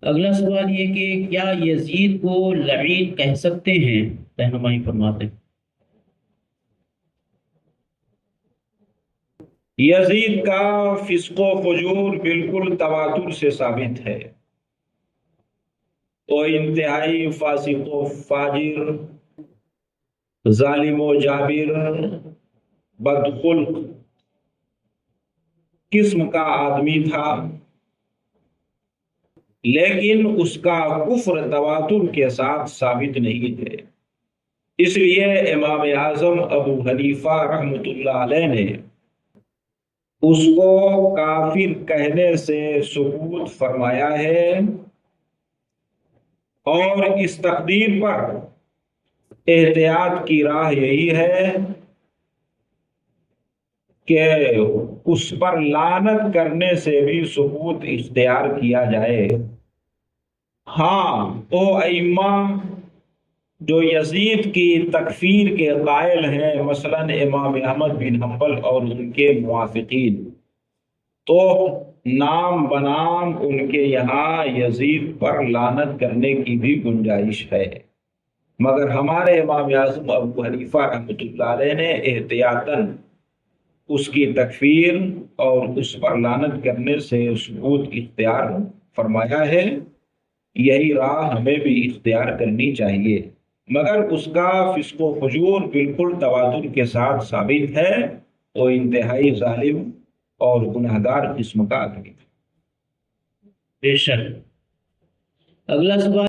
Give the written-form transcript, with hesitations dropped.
اگلا سوال یہ کہ کیا یزید کو لعین کہہ سکتے ہیں؟ رہنمائی فرماتے ہیں۔ یزید کا فسق و فجور بالکل تواتر سے ثابت ہے۔ وہ انتہائی فاسق و فاجر، ظالم و جابر، بدخلق قسم کا آدمی تھا، لیکن اس کا کفر تواتر کے ساتھ ثابت نہیں ہے۔ اس لیے امام اعظم ابو حنیفہ رحمۃ اللہ علیہ نے اس کو کافر کہنے سے سکوت فرمایا ہے، اور اس تقدیر پر احتیاط کی راہ یہی ہے کہ اس پر لعنت کرنے سے بھی سکوت اختیار کیا جائے۔ ہاں، وہ ائمہ جو یزید کی تکفیر کے قائل ہیں، مثلا امام احمد بن حنبل اور ان کے موافقین، تو نام بنام ان کے یہاں یزید پر لعنت کرنے کی بھی گنجائش ہے، مگر ہمارے امام اعظم ابو حنیفہ رحمۃ اللہ علیہ نے احتیاطاً اس کی تکفیر اور اس پر لعنت کرنے سے سکوت اختیار فرمایا ہے۔ یہی راہ ہمیں بھی اختیار کرنی چاہیے، مگر اس کا فسق و فجور بالکل تواتر کے ساتھ ثابت ہے۔ وہ انتہائی ظالم اور گناہگار قسم کا آدمی ہے۔ بے شک۔ اگلا سوال